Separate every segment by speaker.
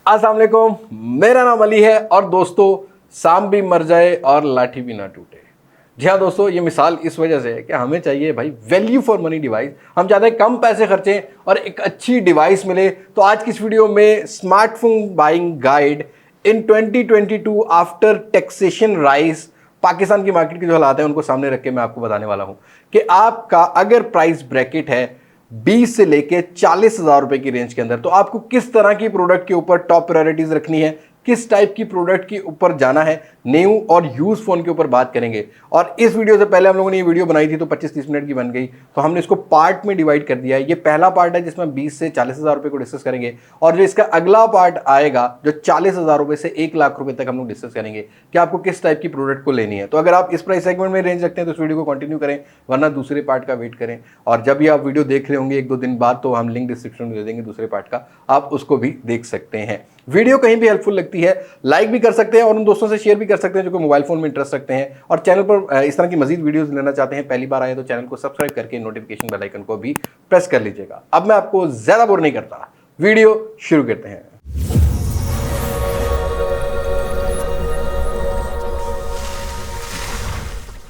Speaker 1: अस्सलाम वालेकुम, मेरा नाम अली है और दोस्तों सांप भी मर जाए और लाठी भी ना टूटे। जी हाँ दोस्तों, ये मिसाल इस वजह से है कि हमें चाहिए भाई वैल्यू फॉर मनी डिवाइस। हम चाहते हैं कम पैसे खर्चें और एक अच्छी डिवाइस मिले। तो आज की इस वीडियो में स्मार्टफोन बाइंग गाइड इन 2022 आफ्टर टैक्सेशन राइज, पाकिस्तान की मार्केट के जो हालात हैं उनको सामने रख के मैं आपको बताने वाला हूं कि आपका अगर प्राइस ब्रैकेट है 20 से लेके 40,000 रुपए की रेंज के अंदर, तो आपको किस तरह की प्रोडक्ट के ऊपर टॉप प्रायोरिटीज रखनी है, किस टाइप की प्रोडक्ट के ऊपर जाना है। न्यू और यूज फोन के ऊपर बात करेंगे। और इस वीडियो से पहले हम लोगों ने ये वीडियो बनाई थी तो 25-30 मिनट की बन गई, तो हमने इसको पार्ट में डिवाइड कर दिया है। ये पहला पार्ट है जिसमें 20 से 40,000 रुपए को डिस्कस करेंगे, और जो इसका अगला पार्ट आएगा जो 40,000 रुपए से 1 लाख रुपए तक हम लोग डिस्कस करेंगे कि आपको किस टाइप की प्रोडक्ट को लेनी है। तो अगर आप इस प्राइस सेगमेंट में रेंज रखते हैं तो इस वीडियो को कंटिन्यू करें, वरना दूसरे पार्ट का वेट करें। और जब भी आप वीडियो देख रहे होंगे 1-2 दिन बाद, तो हम लिंक डिस्क्रिप्शन में दे देंगे दूसरे पार्ट का, आप उसको भी देख सकते हैं। वीडियो कहीं भी हेल्पफुल लगती है लाइक भी कर सकते हैं और उन दोस्तों से शेयर भी कर सकते हैं जो कि मोबाइल फोन में इंटरेस्ट रखते हैं और चैनल पर इस तरह की मजीद वीडियोस लेना चाहते हैं। पहली बार आए तो चैनल को सब्सक्राइब करके नोटिफिकेशन बेल आइकन को भी प्रेस कर लीजिएगा। अब मैं आपको ज्यादा बोर नहीं करता, वीडियो शुरू करते हैं।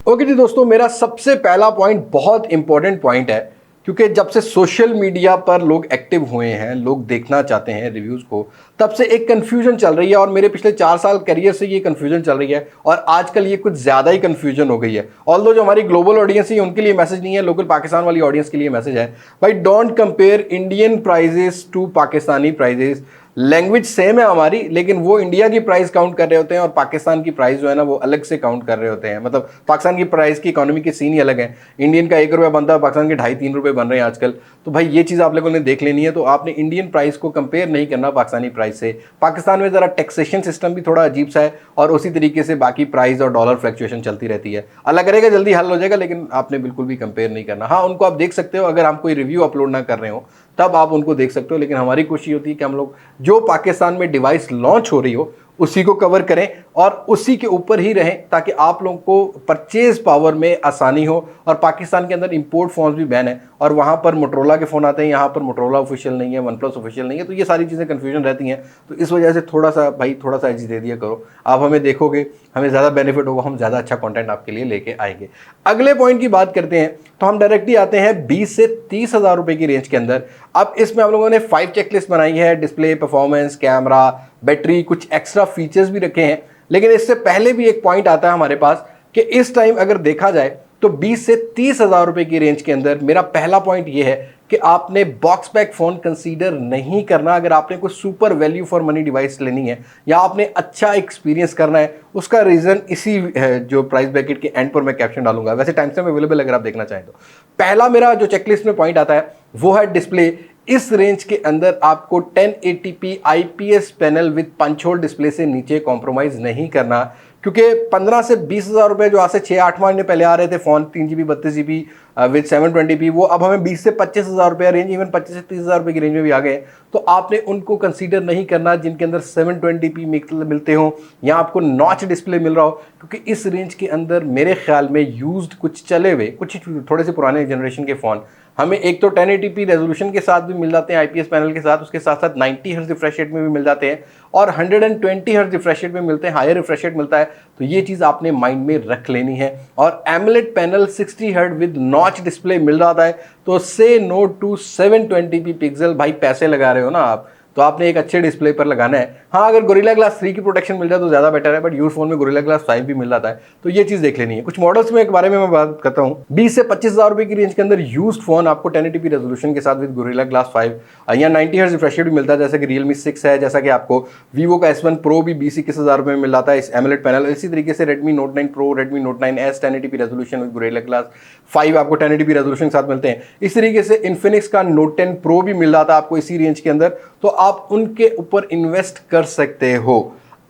Speaker 1: ओके जी दोस्तों, मेरा सबसे पहला पॉइंट बहुत इंपॉर्टेंट पॉइंट है, क्योंकि जब से सोशल मीडिया पर लोग एक्टिव हुए हैं, लोग देखना चाहते हैं रिव्यूज़ को, तब से एक कन्फ्यूजन चल रही है। और मेरे पिछले 4 साल करियर से ये कन्फ्यूजन चल रही है और आजकल ये कुछ ज़्यादा ही कन्फ्यूजन हो गई है। ऑल्दो जो हमारी ग्लोबल ऑडियंस है उनके लिए मैसेज नहीं है, लोकल पाकिस्तान वाली ऑडियंस के लिए मैसेज है, भाई don't compare Indian prices to Pakistani prices. Language same है हमारी, लेकिन वो इंडिया की प्राइस काउंट कर रहे होते हैं और पाकिस्तान की प्राइस जो है ना वो अलग से काउंट कर रहे होते हैं। मतलब पाकिस्तान की प्राइस की इकोनॉमी की सीन ही अलग है। इंडियन का 1 रुपया बनता है, पाकिस्तान के 2.5-3 रुपये बन रहे हैं आजकल। तो भाई ये चीज़ आप लोगों ने देख लेनी है। तो आपने इंडियन प्राइस को कंपेयर नहीं करना पाकिस्तानी प्राइस से। पाकिस्तान में ज़रा टैक्सेशन सिस्टम भी थोड़ा अजीब सा है और उसी तरीके से बाकी प्राइस और डॉलर फ्लक्चुएशन चलती रहती है। अल्लाह करेगा जल्दी हल हो जाएगा, लेकिन आपने बिल्कुल भी कंपेयर नहीं करना। हाँ, उनको आप देख सकते हो, अगर हम कोई रिव्यू अपलोड ना कर रहे हो तब आप उनको देख सकते हो, लेकिन हमारी कोशिश होती है कि हम लोग जो पाकिस्तान में डिवाइस लॉन्च हो रही हो उसी को कवर करें और उसी के ऊपर ही रहें, ताकि आप लोगों को परचेज पावर में आसानी हो। और पाकिस्तान के अंदर इंपोर्ट फोन्स भी बैन है और वहाँ पर मोटरोला के फ़ोन आते हैं, यहाँ पर मोटरोला ऑफिशियल नहीं है, वन प्लस ऑफिशियल नहीं है। तो ये सारी चीज़ें कन्फ्यूजन रहती हैं। तो इस वजह से थोड़ा सा एज दे दिया करो। आप हमें देखोगे, हमें ज़्यादा बेनिफिट होगा, हम ज़्यादा अच्छा कंटेंट आपके लिए लेके आएंगे। अगले पॉइंट की बात करते हैं तो हम डायरेक्टली आते हैं 20 से 30,000 रुपये की रेंज के अंदर। अब इसमें हम लोगों ने 5 चेकलिस्ट बनाई है, डिस्प्ले, परफॉर्मेंस, कैमरा, बैटरी, कुछ एक्स्ट्रा फीचर्स भी रखे हैं। लेकिन इससे पहले भी एक पॉइंट आता है हमारे पास कि इस टाइम अगर देखा जाए तो 20 से 30,000 रुपए की रेंज के अंदर मेरा पहला पॉइंट यह है कि आपने बॉक्स पैक फोन कंसीडर नहीं करना। अगर आपने कोई super value for money device लेनी है या आपने अच्छा एक्सपीरियंस करना है, उसका रीजन इसी जो प्राइस ब्रैकेट के एंड पर मैं कैप्शन डालूंगा। वैसे टाइम स्टैम्प अवेलेबल अगर आप देखना चाहें तो। पहला मेरा जो चेकलिस्ट में पॉइंट आता है वो है डिस्प्ले। इस रेंज के अंदर आपको 1080p IPS panel with punch hole display से नीचे कॉम्प्रोमाइज नहीं करना, क्योंकि 15 से 20,000 रुपए जो आज से 6-8 महीने पहले आ रहे थे phone 3GB 32GB with 720p, वो अब हमें 20 से 25,000 रुपए रेंज, इवन 25 से 30,000 रुपए की रेंज में भी आ गए। तो आपने उनको कंसीडर नहीं करना जिनके अंदर 720p मिलते हो या आपको नॉच डिस्प्ले मिल रहा हो, क्योंकि इस रेंज के अंदर मेरे ख्याल में यूज्ड कुछ चले हुए, कुछ थोड़े से पुराने जनरेशन के फ़ोन हमें एक तो 1080p रेजोल्यूशन के साथ भी मिल जाते हैं IPS पैनल के साथ, उसके साथ साथ 90 हर्ट्ज रिफ्रेश रेट में भी मिल जाते हैं और 120 हर्ट्ज रिफ्रेश रेट में मिलते हैं, हायर रिफ्रेश रेट मिलता है। तो ये चीज़ आपने माइंड में रख लेनी है। और AMOLED panel 60 hertz with notch display मिल जाता है। तो से नो टू 720p पिक्सल। भाई पैसे लगा रहे हो ना आप, तो आपने एक अच्छे डिस्प्ले पर लगाना है। हाँ, अगर गोरिल्ला ग्लास 3 की प्रोटेक्शन मिल जाए तो ज़्यादा बेटर है, बट यूज फोन में गोरिल्ला ग्लास 5 भी मिल जाता है। तो ये चीज़ देख लेनी है। कुछ मॉडल्स में एक बारे में मैं बात करता हूँ। 20 से 25,000 रुपये की रेंज के अंदर यूज्ड फोन आपको 1080p रेजोल्यूशन के साथ विद गोरिल्ला ग्लास 5 या 90 हर्ट्ज रिफ्रेश रेट भी मिलता है, जैसे कि Realme 6 है, जैसा कि आपको Vivo का S1 Pro भी 20-21,000 रुपये में मिल जाता है इस एमोलेड पैनल। इसी तरीके से Redmi Note 9 Pro, Redmi Note 9S 1080p resolution with gorilla glass 5 आपको 1080p रेजोल्यूशन के साथ मिलते हैं। इस तरीके से Infinix का Note 10 Pro भी मिल जाता है आपको इसी रेंज के अंदर। तो आप उनके ऊपर इन्वेस्ट कर सकते हो।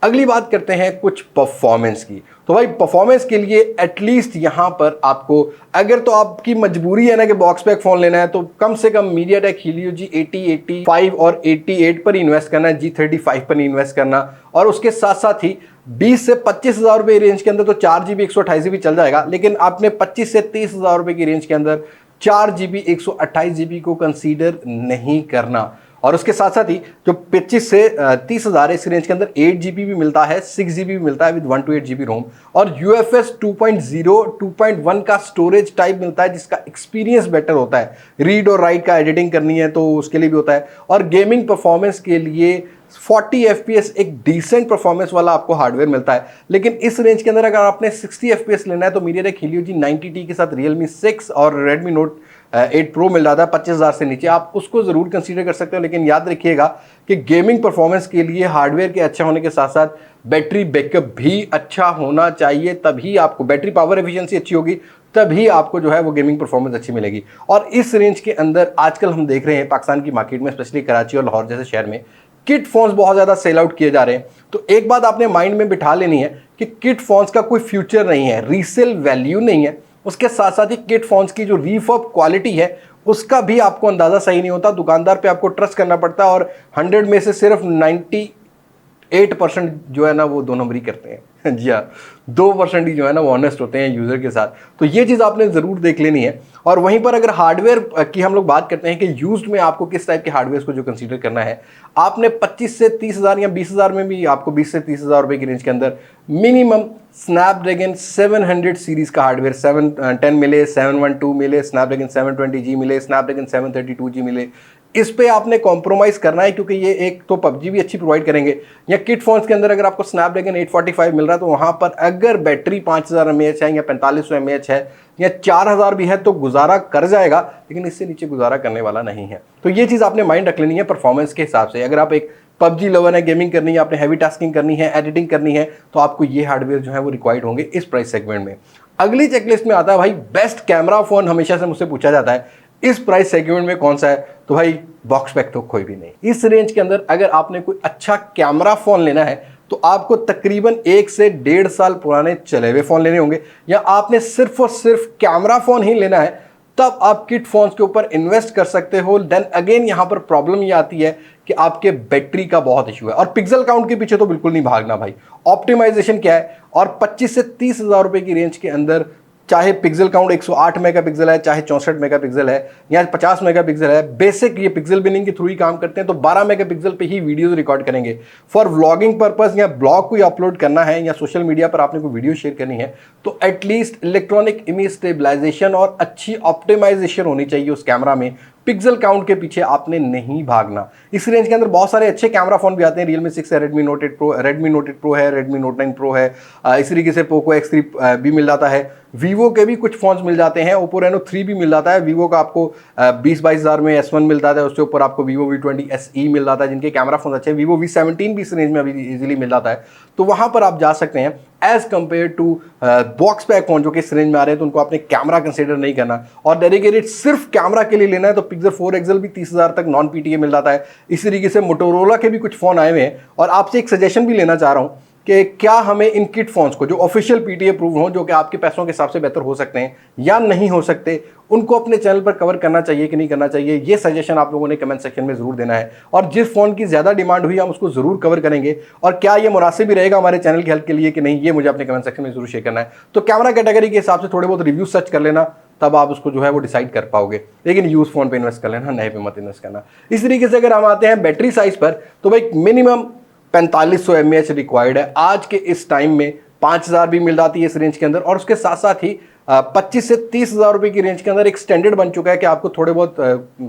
Speaker 1: अगली बात करते हैं कुछ परफॉर्मेंस की। तो भाई परफॉर्मेंस के लिए एटलीस्ट यहां पर आपको, अगर तो आपकी मजबूरी है ना कि बॉक्स पैक फोन लेना है, तो कम से कम MediaTek Helio G80, 85 और 88 पर इन्वेस्ट करना है, G35 पर इन्वेस्ट करना। और उसके साथ साथ ही 20 से 25,000 रुपए रेंज के अंदर तो 4GB 128GB चल जाएगा, लेकिन आपने 25 से 30,000 रुपए की रेंज के अंदर 4GB 128GB को कंसीडर नहीं करना। और उसके साथ साथ ही जो 25 से 30 हज़ार है इस रेंज के अंदर 8 GB भी मिलता है, 6 GB भी मिलता है विद 128 GB रोम, और UFS 2.0 2.1 का स्टोरेज टाइप मिलता है जिसका एक्सपीरियंस बेटर होता है। रीड और राइट का एडिटिंग करनी है तो उसके लिए भी होता है, और गेमिंग परफॉर्मेंस के लिए 40 FPS एक डिसेंट परफॉर्मेंस वाला आपको हार्डवेयर मिलता है। लेकिन इस रेंज के अंदर अगर आपने 60 FPS लेना है तो MediaTek Helio G90T के साथ Realme 6 और Redmi Note 8 Pro मिल जाता है 25,000 से नीचे, आप उसको ज़रूर कंसीडर कर सकते हो। लेकिन याद रखिएगा कि गेमिंग परफॉर्मेंस के लिए हार्डवेयर के अच्छा होने के साथ साथ बैटरी बैकअप भी अच्छा होना चाहिए, तभी आपको बैटरी पावर एफिशिएंसी अच्छी होगी, तभी आपको जो है वो गेमिंग परफॉर्मेंस अच्छी मिलेगी। और इस रेंज के अंदर आजकल हम देख रहे हैं पाकिस्तान की मार्केट में, स्पेशली कराची और लाहौर जैसे शहर में किट फोन्स बहुत ज़्यादा सेल आउट किए जा रहे हैं। तो एक बात आपने माइंड में बिठा लेनी है कि किट फोन्स का कोई फ्यूचर नहीं है, रीसेल वैल्यू नहीं है। उसके साथ साथ ही किट फोन्स की जो रीफर्ब क्वालिटी है उसका भी आपको अंदाज़ा सही नहीं होता, दुकानदार पे आपको ट्रस्ट करना पड़ता है, और 100 में से सिर्फ 98% जो है ना वो दो नंबरी करते हैं। जी हाँ, 2% ही जो है ना वो ऑनेस्ट होते हैं यूज़र के साथ। तो ये चीज़ आपने ज़रूर देख लेनी है। और वहीं पर अगर हार्डवेयर की हम लोग बात करते हैं कि यूज्ड में आपको किस टाइप के हार्डवेयर को जो कंसीडर करना है, आपने 25 से 30 हज़ार या 20 हज़ार में भी आपको 20 से 30 हज़ार रुपये की रेंज के अंदर मिनिमम स्नैपड्रैगन 700 सीरीज़ का हार्डवेयर 710 मिले, 712 मिले, स्नैपड्रैगन 720G मिले, स्नैपड्रैगन 732G मिले, इस पे आपने कॉम्प्रोमाइज़ करना है, क्योंकि ये एक तो पबजी भी अच्छी प्रोवाइड करेंगे, या किट फोन्स के अंदर अगर आपको स्नैपड्रैगन 845 मिल रहा है तो वहाँ पर अगर बैटरी 5000 mAh है या 4500 mAh है या 4000 भी है तो गुजारा कर जाएगा, लेकिन इससे नीचे गुजारा करने वाला नहीं है। तो ये चीज़ आपने माइंड रख लेनी है परफॉर्मेंस के हिसाब से। अगर आप एक पबजी लवर है, गेमिंग करनी है, आपने हैवी टास्किंग करनी है, एडिटिंग करनी है, तो आपको ये हार्डवेयर जो है वो रिक्वायर्ड होंगे इस प्राइस सेगमेंट में। अगली चेकलिस्ट में आता है भाई बेस्ट कैमरा फोन, हमेशा से मुझसे पूछा जाता है इस प्राइस सेगमेंट में कौन सा है, तो भाई बॉक्स पैक तो कोई भी नहीं। इस रेंज के अंदर अगर आपने कोई अच्छा कैमरा फोन लेना है तो आपको तकरीबन 1 से 1.5 साल पुराने चले हुए फोन लेने होंगे, या आपने सिर्फ और सिर्फ कैमरा फोन ही लेना है तब आप किट फोन्स के ऊपर इन्वेस्ट कर सकते हो। देन अगेन यहां पर प्रॉब्लम ये आती है कि आपके बैटरी का बहुत इशू है, और पिक्सल काउंट के पीछे तो बिल्कुल नहीं भागना भाई। ऑप्टिमाइजेशन क्या है, और 25 से 30 हज़ार रुपए की रेंज के अंदर चाहे पिक्सल काउंट 108 मेगापिक्सल है, चाहे 64 मेगापिक्सल है या 50 मेगापिक्सल है, बेसिक ये पिक्सल बिनिंग के थ्रू ही काम करते हैं, तो 12 मेगापिक्सल पे ही वीडियोस रिकॉर्ड करेंगे। फॉर व्लॉगिंग पर्पस या ब्लॉग कोई अपलोड करना है या सोशल मीडिया पर आपने कोई वीडियो शेयर करनी है तो एटलीस्ट इलेक्ट्रॉनिक इमेज स्टेबलाइजेशन और अच्छी ऑप्टिमाइजेशन होनी चाहिए उस कैमरा में। पिक्सल काउंट के पीछे आपने नहीं भागना। इस रेंज के अंदर बहुत सारे अच्छे कैमरा फोन भी आते हैं, Realme 6 है, Redmi Note 8 Pro, Redmi Note 8 Pro है, Redmi Note 9 Pro है, इस तरीके से Poco X3 भी मिल जाता है, Vivo के भी कुछ फोन्स मिल जाते हैं, Oppo Reno 3 भी मिल जाता है, Vivo का आपको 20-22 हज़ार में S1 मिल जाता है, उसके ऊपर आपको Vivo V20 SE मिल जाता है जिनके कैमरा फोन अच्छे हैं, Vivo V17 भी इस रेंज में अभी इजीली मिल जाता है। तो वहां पर आप जा सकते हैं as compare to box pack phone जो कि इस रेंज में आ रहे हैं, तो उनको आपने कैमरा कंसीडर नहीं करना और डेडिकेटेड सिर्फ कैमरा के लिए लेना है तो Pixel 4 XL भी 30,000 तक नॉन PTA मिल जाता है। इस तरीके से मोटोरोला के भी कुछ फोन आए हुए हैं, और आपसे एक सजेशन भी लेना चाह रहा हूं कि क्या हमें इन किट फोन्स को जो ऑफिशियल PTA अप्रूव हो, जो कि आपके पैसों के हिसाब से बेहतर हो सकते हैं या नहीं हो सकते, उनको अपने चैनल पर कवर करना चाहिए कि नहीं करना चाहिए, ये सजेशन आप लोगों ने कमेंट सेक्शन में जरूर देना है। और जिस फोन की ज्यादा डिमांड हुई हम उसको जरूर कवर करेंगे, और क्या ये मुनासिब भी रहेगा हमारे चैनल की हेल्प के लिए कि नहीं, ये मुझे अपने कमेंट सेक्शन में जरूर शेयर करना है। तो कैमरा कैटेगरी के हिसाब से थोड़े बहुत रिव्यू सर्च कर लेना, तब आप उसको जो है वो डिसाइड कर पाओगे। लेकिन यूज फोन पे इन्वेस्ट कर लेना, नए पे मत इन्वेस्ट करना। इस तरीके से अगर हम आते हैं बैटरी साइज पर, तो भाई मिनिमम 4500 mAh रिक्वायर्ड है। आज के इस टाइम में 5000 भी मिल जाती है इस रेंज के अंदर, और उसके साथ साथ ही 25 से 30 हज़ार रुपये की रेंज के अंदर एक स्टैंडर्ड बन चुका है कि आपको थोड़े बहुत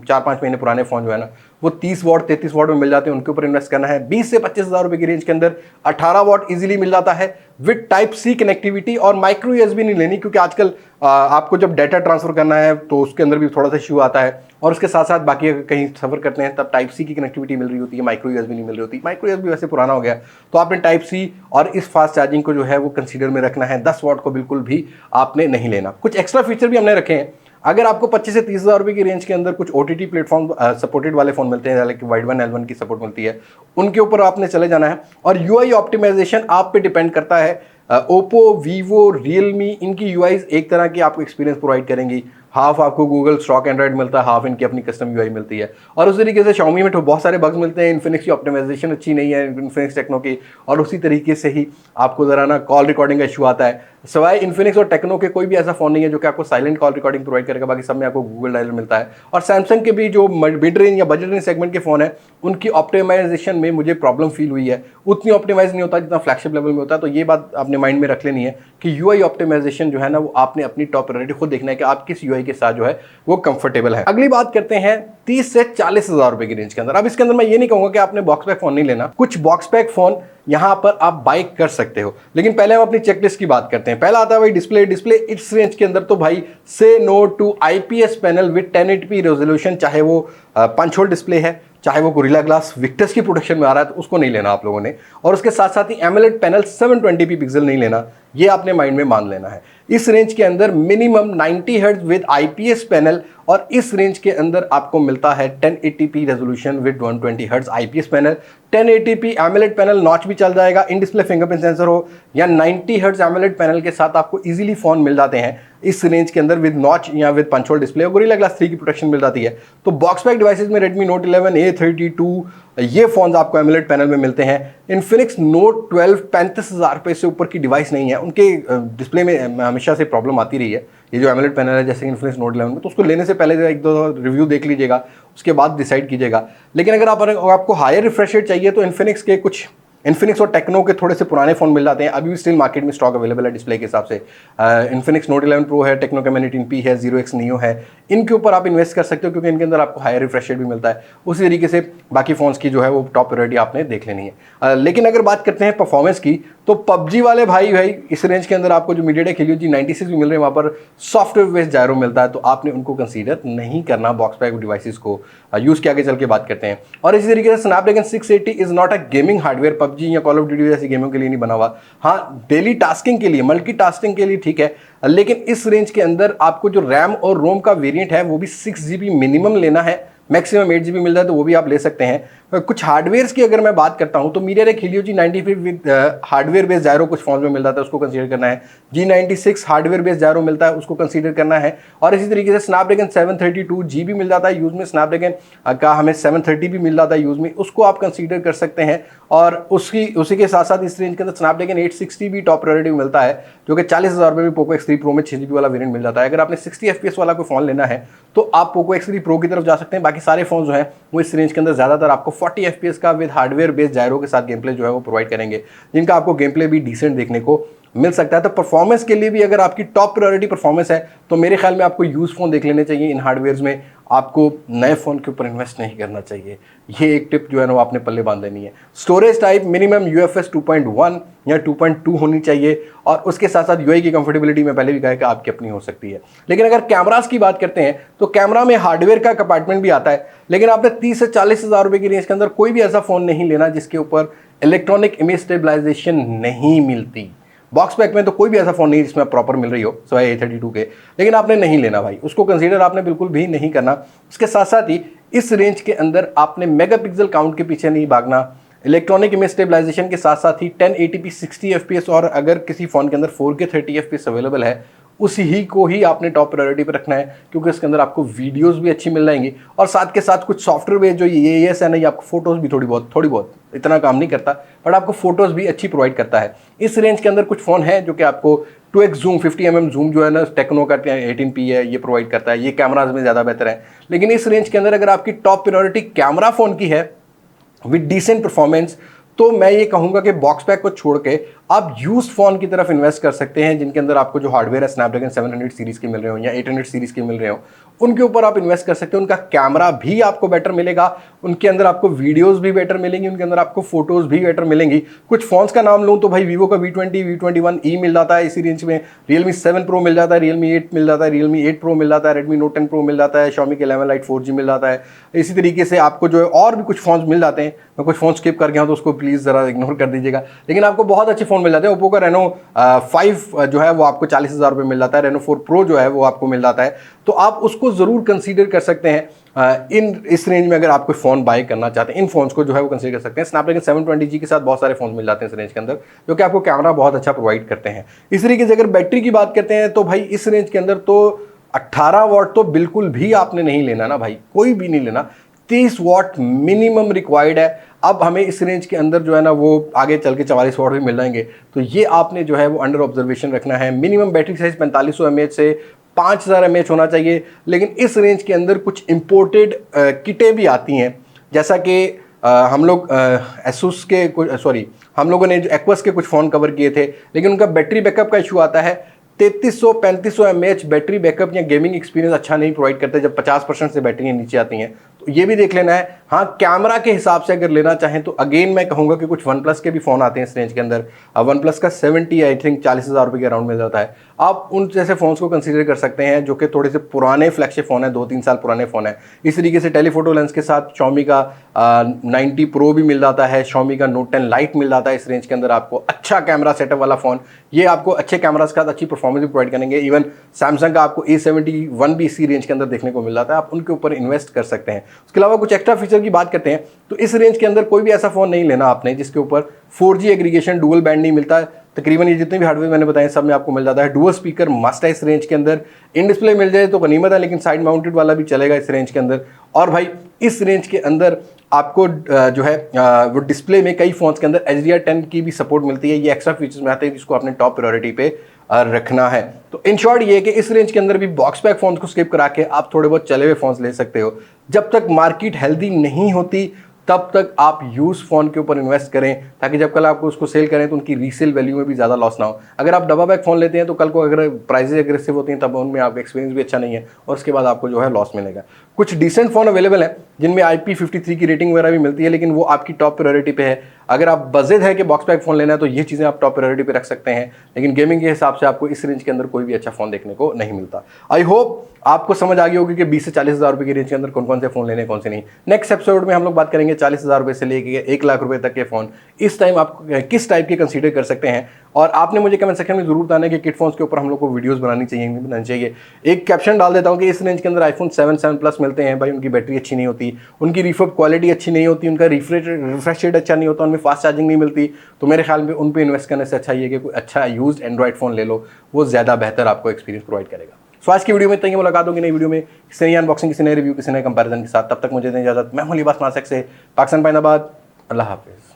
Speaker 1: 4-5 महीने पुराने फ़ोन जो है ना वो 30 वॉट 33 वॉट में मिल जाते हैं, उनके ऊपर इन्वेस्ट करना है। 20 से 25 हज़ार रुपये की रेंज के अंदर 18 वॉट इजीली मिल जाता है विद टाइप सी कनेक्टिविटी, और माइक्रो USB नहीं लेनी, क्योंकि आजकल आपको जब डाटा ट्रांसफर करना है तो उसके अंदर भी थोड़ा सा इशू आता है, और उसके साथ साथ बाकी अगर कहीं सफ़र करते हैं तब टाइप सी की कनेक्टिविटी मिल रही होती है, माइक्रो USB नहीं मिल रही होती। माइक्रो USB वैसे पुराना हो गया, तो आपने टाइप सी और इस फास्ट चार्जिंग को जो है वो कंसीडर में रखना है। 10 वॉट को बिल्कुल भी आपने नहीं लेना। कुछ एक्स्ट्रा फीचर भी हमने रखे हैं। अगर आपको 25 से 30 हज़ार रुपये की रेंज के अंदर कुछ OTT प्लेटफॉर्म सपोर्टेड वाले फ़ोन मिलते हैं, लाइक वाइड वन L1 की सपोर्ट मिलती है, उनके ऊपर आपने चले जाना है। और UI ऑप्टिमाइजेशन आप पे डिपेंड करता है। ओप्पो, वीवो, रियलमी, इनकी UIs एक तरह की आपको एक्सपीरियंस प्रोवाइड करेंगी। हाफ आपको गूगल स्टॉक एंड्रॉइड मिलता है, हाफ इनकी अपनी कस्टम यूआई मिलती है। और उसी तरीके से Xiaomi में तो बहुत सारे बग्स मिलते हैं, इन्फिनिक्स की ऑप्टिमाइजेशन अच्छी नहीं है, इन्फिनिक्स टेक्नो की, और उसी तरीके से ही आपको ज़रा ना कॉल रिकॉर्डिंग का इशू आता है। सवाए इन्फिनिक्स और टेक्नो के कोई भी ऐसा फ़ोन नहीं है जो कि आपको साइलेंट कॉल रिकॉर्डिंग प्रोवाइड करेगा, बाकी सब में आपको गूगल डायलर मिलता है। और सैमसंग के भी जो मिड रेंज या बजट रेंज सेगमेंट के फ़ोन है उनकी ऑप्टिमाइजेशन में मुझे प्रॉब्लम फील हुई है, उतनी ऑप्टिमाइज नहीं होता जितना फ्लैगशिप लेवल में होता है। तो ये बात आपने माइंड में रख लेनी है कि यूआई ऑप्टिमाइजेशन जो है ना वो आपने अपनी टॉप प्रायोरिटी खुद देखना है कि आप किस यूआई के साथ जो है वो कंफर्टेबल है। अगली बात करते हैं 30 से 40 हज़ार रुपए की रेंज के अंदर। अब इसके अंदर मैं ये नहीं कहूंगा कि आपने बॉक्स पैक फोन नहीं लेना, कुछ बॉक्स पैक फोन यहां पर आप बाई कर सकते हो, लेकिन पहले हम अपनी चेकलिस्ट की बात करते हैं। पहला आता है भाई डिस्प्ले इस रेंज के अंदर तो भाई say no to IPS panel with 1080p resolution, चाहे वो पंच होल डिस्प्ले है, चाहे वो गोरिल्ला ग्लास विक्टर्स की प्रोडक्शन में आ रहा है, तो उसको नहीं लेना आप लोगों ने। और उसके साथ साथ ही एमोलेड पैनल 720p पिक्सल नहीं लेना, ये आपने माइंड में मान लेना है। इस रेंज के अंदर minimum 90 hertz with IPS panel, और इस रेंज के अंदर आपको मिलता है 1080p resolution with 120 hertz IPS panel, 1080p AMOLED panel, notch भी चल जाएगा, इन डिस्प्ले फिंगरप्रिंट सेंसर हो या 90 हर्ट्ज एमोलेड पैनल के साथ आपको इजीली फोन मिल जाते हैं इस रेंज के अंदर विद नॉच या विद पंच होल डिस्प्ले और गोरिल्ला ग्लास 3 की प्रोटेक्शन मिल जाती है। तो बॉक्स पैक डिवाइसेस में Redmi Note 11, A32 ये फोन्स आपको एमोलेड पैनल में मिलते हैं। इन्फिनिक्स Note 12 35,000 रुपये से ऊपर की डिवाइस नहीं है, उनके डिस्प्ले में हमेशा से प्रॉब्लम आती रही है ये जो एमोलेड पैनल है, जैसे इन्फिनिक्स Note 11 में, तो उसको लेने से पहले एक दो रिव्यू देख लीजिएगा, उसके बाद डिसाइड कीजिएगा। लेकिन अगर आपको हायर रिफ्रेश रेट चाहिए तो इन्फिनिक्स और टेक्नो के थोड़े से पुराने फोन मिल जाते हैं, अभी भी स्टिल मार्केट में स्टॉक अवेलेबल है डिस्प्ले के हिसाब से। इन्फिनिक्स Note 11 Pro है, टेक्नो का Mini 10P है, 0x Neo है, इनके ऊपर आप इन्वेस्ट कर सकते हो क्योंकि इनके अंदर आपको हायर रिफ्रेश रेट भी मिलता है। उसी तरीके से बाकी फोन्स की जो है वो टॉप प्रायोरिटी आपने देख लेनी है। लेकिन अगर बात करते हैं परफॉर्मेंस की, तो PUBG वाले भाई इस रेंज के अंदर आपको जो MediaTek Helio G96 भी मिल रहे हैं, वहाँ पर सॉफ्टवेयर बेस्ड जायरो मिलता है, तो आपने उनको कंसीडर नहीं करना बॉक्स पैक डिवाइसेस को यूज़ के आगे चल के बात करते हैं। और इसी तरीके से Snapdragon 680 is not a gaming hardware, PUBG या कॉल ऑफ ड्यूटी जैसी गेमों के लिए नहीं बना हुआ। हाँ, डेली टास्किंग के लिए, मल्टीटास्किंग के लिए ठीक है, लेकिन इस रेंज के अंदर आपको जो रैम और रोम का वेरिएंट है वो भी 6GB मिनिमम लेना है, मैक्सिमम 8GB मिल जाए तो वो भी आप ले सकते हैं। कुछ हार्डवेयर्स की अगर मैं बात करता हूं तो MediaTek Helio G95 with hardware based gyro कुछ फोन में मिल जाता है, उसको कंसीडर करना है। G96 हार्डवेयर बेस्ड जायरो मिलता है, उसको कंसीडर करना है। और इसी तरीके से स्नैपड्रैगन 732G भी मिल जाता है यूज़ में, स्नैपड्रैगन का हमें 730 भी मिल जाता है यूज़ में, उसको आप कंसीडर कर सकते हैं। और उसी के साथ साथ इस रेंज के अंदर स्नैपड्रैगन 860 भी टॉप प्रायोरिटी मिलता है, जो कि 40,000 रुपये में पोको X3 Pro में 6GB वाला वेरिएंट मिल जाता है। अगर आपने 60 FPS वाला कोई फ़ोन लेना है तो आप पोको X3 Pro की तरफ जा सकते हैं। बाकी सारे फोन जो हैं वो इस रेंज के अंदर ज़्यादातर आपको 40 FPS का विद हार्डवेयर बेस्ड जायरो के साथ गेम प्ले जो है वो प्रोवाइड करेंगे, जिनका आपको गेम प्ले भी डिसेंट देखने को मिल सकता है। तो परफॉर्मेंस के लिए भी अगर आपकी टॉप प्रायोरिटी परफॉर्मेंस है तो मेरे ख्याल में आपको यूज फोन देख लेने चाहिए इन हार्डवेयर्स में, आपको नए फ़ोन के ऊपर इन्वेस्ट नहीं करना चाहिए। ये एक टिप जो है ना वो आपने पल्ले बांध देनी है। स्टोरेज टाइप मिनिमम UFS 2.1 या 2.2 होनी चाहिए, और उसके साथ साथ यूआई की कंफर्टेबिलिटी में पहले भी कहा कि आपकी अपनी हो सकती है। लेकिन अगर कैमरास की बात करते हैं तो कैमरा में हार्डवेयर का कंपार्टमेंट भी आता है, लेकिन आपने 30 से 40 हज़ार रुपये की रेंज के अंदर कोई भी ऐसा फ़ोन नहीं लेना जिसके ऊपर इलेक्ट्रॉनिक इमेज स्टेबलाइजेशन नहीं मिलती। बॉक्स पैक में तो कोई भी ऐसा फोन नहीं जिसमें प्रॉपर मिल रही हो सिवाय A32 के, लेकिन आपने नहीं लेना भाई, उसको कंसीडर आपने बिल्कुल भी नहीं करना। उसके साथ साथ ही इस रेंज के अंदर आपने मेगापिक्सल काउंट के पीछे नहीं भागना, इलेक्ट्रॉनिक इमेज स्टेबलाइजेशन के साथ साथ ही 1080p 60 FPS, और अगर किसी फोन के अंदर 4K 30 FPS अवेलेबल है उसी ही को ही आपने टॉप प्रायोरिटी पे रखना है, क्योंकि इसके अंदर आपको वीडियोस भी अच्छी मिल जाएंगी, और साथ के साथ कुछ सॉफ्टवेयर जो ये है ना, ये आपको फोटोज़ भी थोड़ी बहुत इतना काम नहीं करता, बट आपको फोटोज़ भी अच्छी प्रोवाइड करता है। इस रेंज के अंदर कुछ फ़ोन है जो कि आपको 2x जूम 50mm जूम जो है ना टेक्नो का 18p है ये प्रोवाइड करता है, ये कैमराज में ज़्यादा बेहतर है। लेकिन इस रेंज के अंदर अगर आपकी टॉप प्रायोरिटी कैमरा फ़ोन की है विद डिसेंट परफॉर्मेंस, तो मैं ये कहूँगा कि बॉक्स पैक को छोड़ के आप यूज्ड फोन की तरफ इन्वेस्ट कर सकते हैं, जिनके अंदर आपको जो हार्डवेयर है स्नैपड्रैगन 700 सीरीज़ के मिल रहे हो या 800 सीरीज़ के मिल रहे हो, उनके ऊपर आप इन्वेस्ट कर सकते हो। उनका कैमरा भी आपको बेटर मिलेगा, उनके अंदर आपको वीडियोस भी बेटर मिलेंगी, उनके अंदर आपको फोटोज़ भी बेटर मिलेंगी। कुछ फोन्स का नाम लूँ तो भाई वीवो का V20, V21e मिल जाता है इसी रेंज में, Realme 7 Pro मिल जाता है, Realme 8 मिल जाता है, Realme 8 Pro मिल जाता है, Redmi Note 10 Pro मिल जाता है, Xiaomi के 11 Lite 4G मिल जाता है। इसी तरीके से आपको जो है और भी कुछ फोन्स मिल जाते हैं, मैं कुछ फोन स्किप कर गया हूँ तो उसको प्लीज़ ज़रा इग्नोर कर दीजिएगा, लेकिन आपको बहुत अच्छे फ़ोन मिल जाते हैं। ओप्पो का Reno 5 जो है वो आपको 40,000 रुपये मिल जाता है, Reno 4 Pro जो है वो आपको मिल जाता है, तो आप उसको ज़रूर कंसीडर कर सकते हैं। इस रेंज में अगर आप कोई फ़ोन बाय करना चाहते हैं, इन फोन्स को जो है वो कंसीडर कर सकते हैं। स्नैपड्रैगन 720G के साथ बहुत सारे फोन मिल जाते हैं इस रेंज के अंदर, जो कि आपको कैमरा बहुत अच्छा प्रोवाइड करते हैं। इस तरीके से अगर बैटरी की बात करते हैं तो भाई इस रेंज के अंदर तो 18 वॉट तो बिल्कुल भी आपने नहीं लेना ना भाई, कोई भी नहीं लेना। 30 वॉट मिनिमम रिक्वायर्ड है। अब हमें इस रेंज के अंदर जो है ना वो आगे चल के 44 वॉट भी मिल जाएंगे, तो ये आपने जो है वो अंडर ऑब्जर्वेशन रखना है। मिनिमम बैटरी साइज 4500 mAh से 5000 mAh होना चाहिए। लेकिन इस रेंज के अंदर कुछ इंपोर्टेड किटें भी आती हैं, जैसा कि हम लोग एसूस के कुछ हम लोगों ने जो एक्वस के कुछ फ़ोन कवर किए थे, लेकिन उनका बैटरी बैकअप का इशू आता है। 3300-3500 mAh बैटरी बैकअप या गेमिंग एक्सपीरियंस अच्छा नहीं प्रोवाइड करते जब 50% से बैटरियाँ नीचे आती हैं, तो ये भी देख लेना है। हाँ, कैमरा के हिसाब से अगर लेना चाहें तो अगेन मैं कहूँगा कि कुछ वन प्लस के भी फ़ोन आते हैं इस रेंज के अंदर। वन प्लस का 70 आई थिंक 40,000 रुपये के अराउंड मिल जाता है। आप उन जैसे फ़ोन्स को कंसीडर कर सकते हैं जो कि थोड़े से पुराने फ्लैगशिप फ़ोन है, 2-3 साल पुराने फ़ोन है। इस तरीके से टेलीफोटो लेंस के साथ Xiaomi का 90 Pro भी मिल जाता है, Xiaomi का Note 10 Lite मिल जाता है इस रेंज के अंदर आपको। अच्छा कैमरा सेटअप वाला फ़ोन, ये आपको अच्छे कैमरा के साथ अच्छी परफॉर्मेंस भी प्रोवाइड करेंगे। इवन सैमसंग का आपको A71 भी इसी रेंज के अंदर देखने को मिल जाता है, आप उनके ऊपर इन्वेस्ट कर सकते हैं। उसके अलावा कुछ एक्स्ट्रा फीचर की बात करते हैं तो इस रेंज के अंदर कोई भी ऐसा फ़ोन नहीं लेना आपने जिसके ऊपर 4G एग्रीगेशन डुअल बैंड नहीं मिलता है। तकरीबन ये जितने भी हार्डवेयर मैंने बताए सब में आपको मिल जाता है। डुअल स्पीकर मस्ट है इस रेंज के अंदर। इन डिस्प्ले मिल जाए तो गनीमत है, लेकिन साइड माउंटेड वाला भी चलेगा इस रेंज के अंदर। और भाई इस रेंज के अंदर आपको जो है वो डिस्प्ले में कई फ़ोन्स के अंदर HDR10 की भी सपोर्ट मिलती है। ये एक्स्ट्रा फीचर्स में आते हैं जिसको आपने टॉप प्रायोरिटी पे रखना है। तो इन शॉर्ट ये है कि इस रेंज के अंदर भी बॉक्स पैक फ़ोन्स को स्किप करा के आप थोड़े बहुत चले हुए फ़ोन्स ले सकते हो। जब तक मार्केट हेल्दी नहीं होती तब तक आप यूज़ फ़ोन के ऊपर इन्वेस्ट करें, ताकि जब कल आपको उसको सेल करें तो उनकी रीसेल वैल्यू में भी ज़्यादा लॉस ना हो। अगर आप डबा बैक फ़ोन लेते हैं तो कल को अगर प्राइसेज एग्रेसिव होती हैं तब उनमें आपका एक्सपीरियंस भी अच्छा नहीं है और उसके बाद आपको जो है लॉस मिलेगा। कुछ डिसेंट फ़ोन अवेलेबल हैं जिनमें IP53 की रेटिंग वगैरह भी मिलती है, लेकिन वो आपकी टॉप प्रायोरिटी पे है। अगर आप बजट है कि बॉक्स पैक फ़ोन लेना है तो ये चीज़ें आप टॉप प्रायोरिटी पे रख सकते हैं, लेकिन गेमिंग के हिसाब से आपको इस रेंज के अंदर कोई भी अच्छा फ़ोन देखने को नहीं मिलता। आई होप आपको समझ आ गई होगी कि 20 से 40,000 रुपये की रेंज के अंदर कौन कौन से फ़ोन लेने कौन से नहीं। नेक्स्ट एपिसोड में हम लोग बात करेंगे 40,000 रुपये से लेके 1 लाख रुपये तक के फ़ोन इस टाइम आप किस टाइप के कंसीडर कर सकते हैं। और आपने मुझे कमेंट सेक्शन में जरूर बताना है कि किट फोन्स के ऊपर हम लोग को वीडियोस बनानी चाहिए नहीं बनानी चाहिए। एक कैप्शन डाल देता हूँ कि इस रेंज के अंदर iPhone 7 प्लस मिलते हैं भाई, उनकी बैटरी अच्छी नहीं होती, उनकी रिफर्ब क्वालिटी अच्छी नहीं होती, उनका रिफ्रेश रेट अच्छा नहीं होता, उनमें फास्ट चार्जिंग नहीं मिलती। तो मेरे ख्याल में उन पर इन्वेस्ट करने से अच्छा ये कि कोई अच्छा यूज्ड एंड्रॉइड फ़ोन ले लो, वो ज़्यादा बेहतर आपको एक्सपीरियंस प्रोवाइड करेगा। सो आज की वीडियो में इतना ही, मुलाकात होगी नई वीडियो में किसी नई अनबॉक्सिंग, किसी नए रिव्यू, किसी नए कंपैरिजन के साथ। तब तक मुझे इजाजत, मैं हूं लिबास नासिक से पाकिस्तान, पाइनाबाद। अल्लाह हाफिज़।